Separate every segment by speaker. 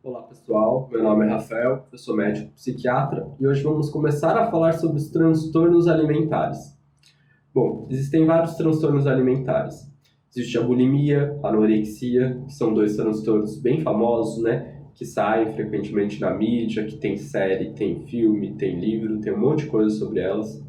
Speaker 1: Olá pessoal, meu nome é Rafael, eu sou médico psiquiatra e hoje vamos começar a falar sobre os transtornos alimentares. Bom, existem vários transtornos alimentares. Existe a bulimia, a anorexia, que são dois transtornos bem famosos, né? Que saem frequentemente na mídia, que tem série, tem filme, tem livro, tem um monte de coisa sobre elas.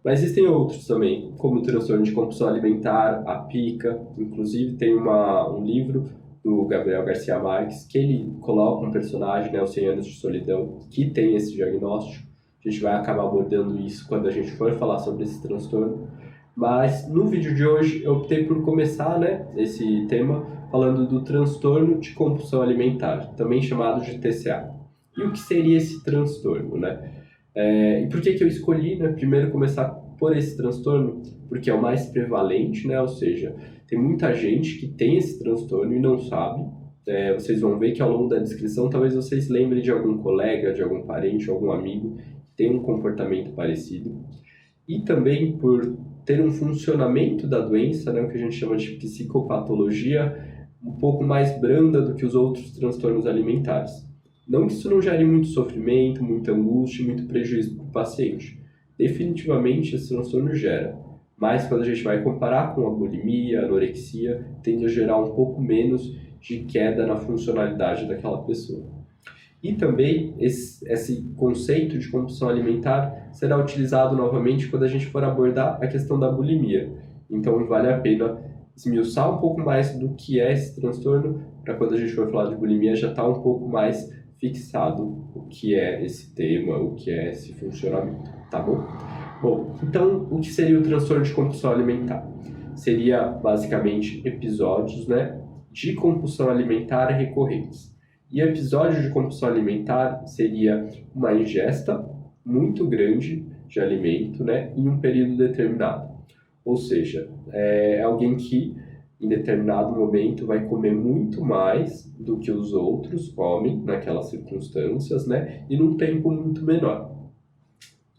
Speaker 1: Mas existem outros também, como o transtorno de compulsão alimentar, a pica. Inclusive tem um livro do Gabriel Garcia Marques que ele coloca um personagem, né, os 100 anos de solidão, que tem esse diagnóstico. A gente vai acabar abordando isso quando a gente for falar sobre esse transtorno. Mas no vídeo de hoje eu optei por começar, né, esse tema falando do transtorno de compulsão alimentar, também chamado de TCA. E o que seria esse transtorno, né? E por que que eu escolhi, né, primeiro começar por esse transtorno? Porque é o mais prevalente, né? Ou seja, tem muita gente que tem esse transtorno e não sabe. Vocês vão ver que ao longo da descrição, talvez vocês lembrem de algum colega, de algum parente, algum amigo que tem um comportamento parecido. E também por ter um funcionamento da doença, né, o que a gente chama de psicopatologia, um pouco mais branda do que os outros transtornos alimentares. Não que isso não gere muito sofrimento, muita angústia, muito prejuízo para o paciente. Definitivamente esse transtorno gera, mas quando a gente vai comparar com a bulimia, a anorexia, tende a gerar um pouco menos de queda na funcionalidade daquela pessoa. E também esse conceito de compulsão alimentar será utilizado novamente quando a gente for abordar a questão da bulimia. Então vale a pena esmiuçar um pouco mais do que é esse transtorno, para quando a gente for falar de bulimia já estar um pouco mais fixado o que é esse tema, o que é esse funcionamento, tá bom? Bom, então o que seria o transtorno de compulsão alimentar? Seria basicamente episódios, né, de compulsão alimentar recorrentes. E episódio de compulsão alimentar seria uma ingesta muito grande de alimento, né, em um período determinado. Ou seja, é alguém que em determinado momento vai comer muito mais do que os outros comem naquelas circunstâncias, né, e num tempo muito menor.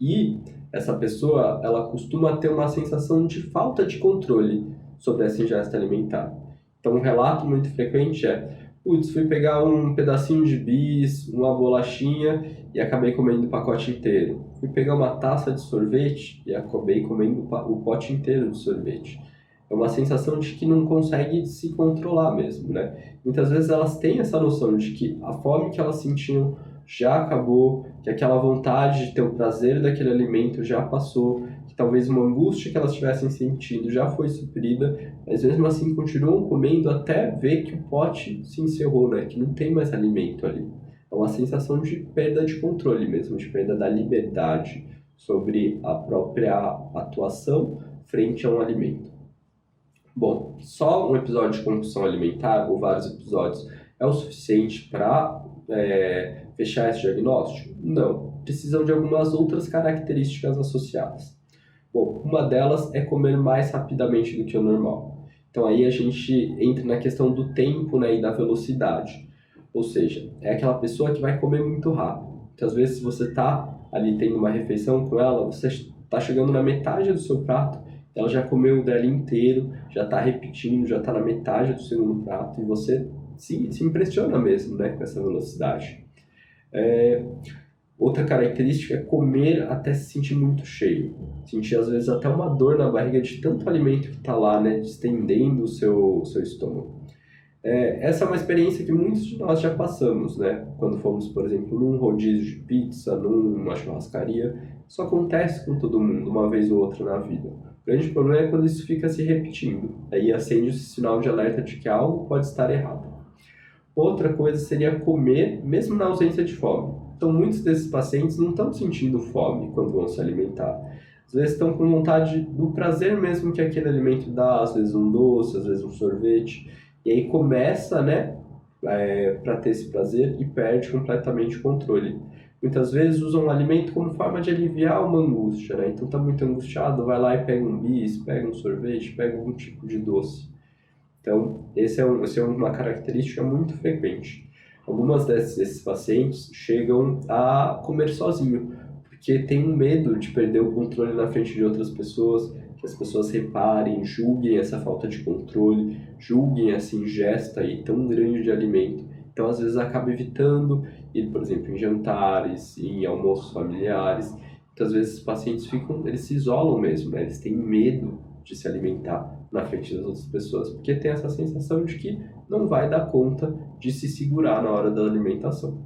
Speaker 1: E essa pessoa, ela costuma ter uma sensação de falta de controle sobre essa ingesta alimentar. Então, um relato muito frequente é: putz, fui pegar um pedacinho de bis, uma bolachinha e acabei comendo o pacote inteiro. Fui pegar uma taça de sorvete e acabei comendo o pote inteiro de sorvete. É uma sensação de que não consegue se controlar mesmo, né? Muitas vezes elas têm essa noção de que a fome que elas sentiam já acabou, que aquela vontade de ter o prazer daquele alimento já passou, que talvez uma angústia que elas estivessem sentindo já foi suprida, mas mesmo assim continuam comendo até ver que o pote se encerrou, né? Que não tem mais alimento ali. É uma sensação de perda de controle mesmo, de perda da liberdade sobre a própria atuação frente a um alimento. Bom, só um episódio de compulsão alimentar, ou vários episódios, é o suficiente para fechar esse diagnóstico? Não. Precisam de algumas outras características associadas. Bom, uma delas é comer mais rapidamente do que o normal. Então aí a gente entra na questão do tempo, né, e da velocidade. Ou seja, é aquela pessoa que vai comer muito rápido. Então, às vezes, se você está ali tendo uma refeição com ela, você está chegando na metade do seu prato, ela já comeu o dela inteiro, já está repetindo, já está na metade do segundo prato, e você se impressiona mesmo, né, com essa velocidade. Outra característica é comer até se sentir muito cheio. Sentir, às vezes, até uma dor na barriga de tanto alimento que está lá, né, distendendo o seu estômago. Essa é uma experiência que muitos de nós já passamos, né? Quando fomos, por exemplo, num rodízio de pizza, numa churrascaria. Isso acontece com todo mundo, uma vez ou outra na vida. O grande problema é quando isso fica se repetindo. Aí acende esse sinal de alerta de que algo pode estar errado. Outra coisa seria comer, mesmo na ausência de fome. Então, muitos desses pacientes não estão sentindo fome quando vão se alimentar. Às vezes estão com vontade do prazer mesmo que aquele alimento dá, às vezes um doce, às vezes um sorvete. E aí começa, né, para ter esse prazer e perde completamente o controle. Muitas vezes usam o alimento como forma de aliviar uma angústia, né? Então está muito angustiado, vai lá e pega um bis, pega um sorvete, pega algum tipo de doce. Então, essa é uma característica muito frequente. Algumas desses pacientes chegam a comer sozinho, porque tem um medo de perder o controle na frente de outras pessoas, que as pessoas reparem, julguem essa falta de controle, julguem essa ingesta aí tão grande de alimento, Então, às vezes, acaba evitando ir, por exemplo, em jantares, em almoços familiares. Muitas vezes, os pacientes eles se isolam mesmo, né? Eles têm medo de se alimentar na frente das outras pessoas, porque tem essa sensação de que não vai dar conta de se segurar na hora da alimentação.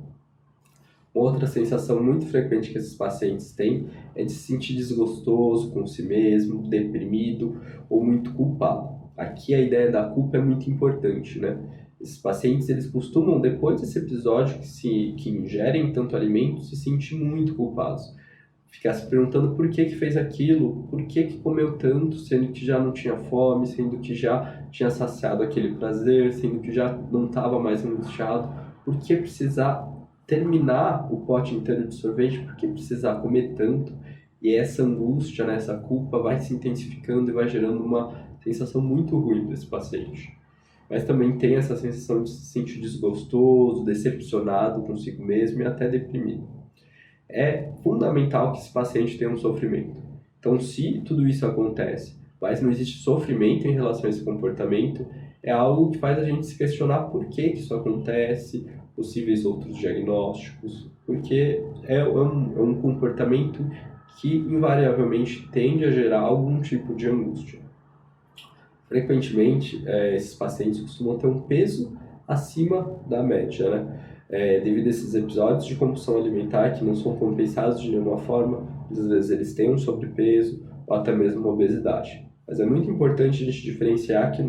Speaker 1: Outra sensação muito frequente que esses pacientes têm é de se sentir desgostoso com si mesmo, deprimido ou muito culpado. Aqui a ideia da culpa é muito importante, né? Esses pacientes, eles costumam, depois desse episódio que ingerem tanto alimento, se sentir muito culpados. Ficar se perguntando por que fez aquilo, por que comeu tanto, sendo que já não tinha fome, sendo que já tinha saciado aquele prazer, sendo que já não estava mais angustiado. Por que precisar terminar o pote inteiro de sorvete? Por que precisar comer tanto? E essa angústia, né, essa culpa vai se intensificando e vai gerando uma sensação muito ruim para esse paciente. Mas também tem essa sensação de se sentir desgostoso, decepcionado consigo mesmo e até deprimido. É fundamental que esse paciente tenha um sofrimento. Então, se tudo isso acontece, mas não existe sofrimento em relação a esse comportamento, é algo que faz a gente se questionar por que isso acontece, possíveis outros diagnósticos, porque é um comportamento que invariavelmente tende a gerar algum tipo de angústia. Frequentemente, esses pacientes costumam ter um peso acima da média, né? Devido a esses episódios de compulsão alimentar que não são compensados de nenhuma forma, muitas vezes eles têm um sobrepeso ou até mesmo uma obesidade. Mas é muito importante a gente diferenciar que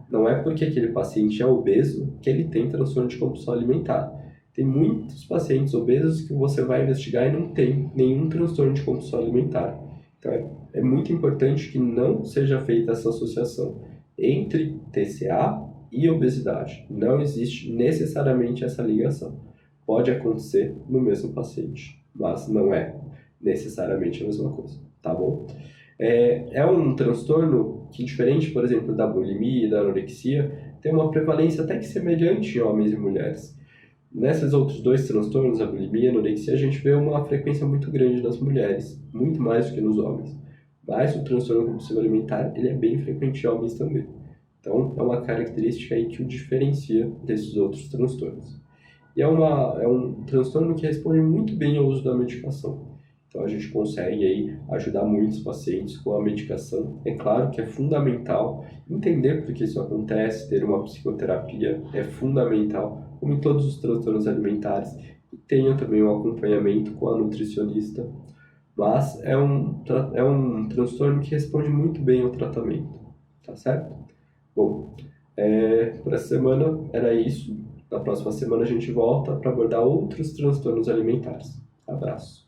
Speaker 1: não é porque aquele paciente é obeso que ele tem transtorno de compulsão alimentar. Tem muitos pacientes obesos que você vai investigar e não tem nenhum transtorno de compulsão alimentar. Então é muito importante que não seja feita essa associação entre TCA e obesidade. Não existe necessariamente essa ligação. Pode acontecer no mesmo paciente, mas não é necessariamente a mesma coisa, tá bom? É um transtorno que, diferente, por exemplo, da bulimia e da anorexia, tem uma prevalência até que semelhante em homens e mulheres. Nesses outros dois transtornos, a bulimia e a anorexia, a gente vê uma frequência muito grande nas mulheres, muito mais do que nos homens. Mas o transtorno compulsivo alimentar, ele é bem frequente em homens também. Então, é uma característica aí que o diferencia desses outros transtornos. E é um transtorno que responde muito bem ao uso da medicação. Então, a gente consegue aí ajudar muitos pacientes com a medicação. É claro que é fundamental entender por que isso acontece, ter uma psicoterapia é fundamental, como em todos os transtornos alimentares, e tenha também um acompanhamento com a nutricionista. Mas é um transtorno que responde muito bem ao tratamento, tá certo? Bom, por essa semana era isso. Na próxima semana a gente volta para abordar outros transtornos alimentares. Abraço.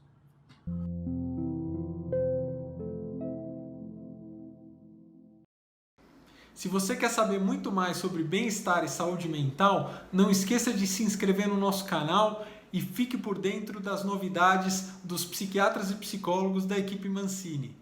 Speaker 2: Se você quer saber muito mais sobre bem-estar e saúde mental, não esqueça de se inscrever no nosso canal e fique por dentro das novidades dos psiquiatras e psicólogos da equipe Mancini.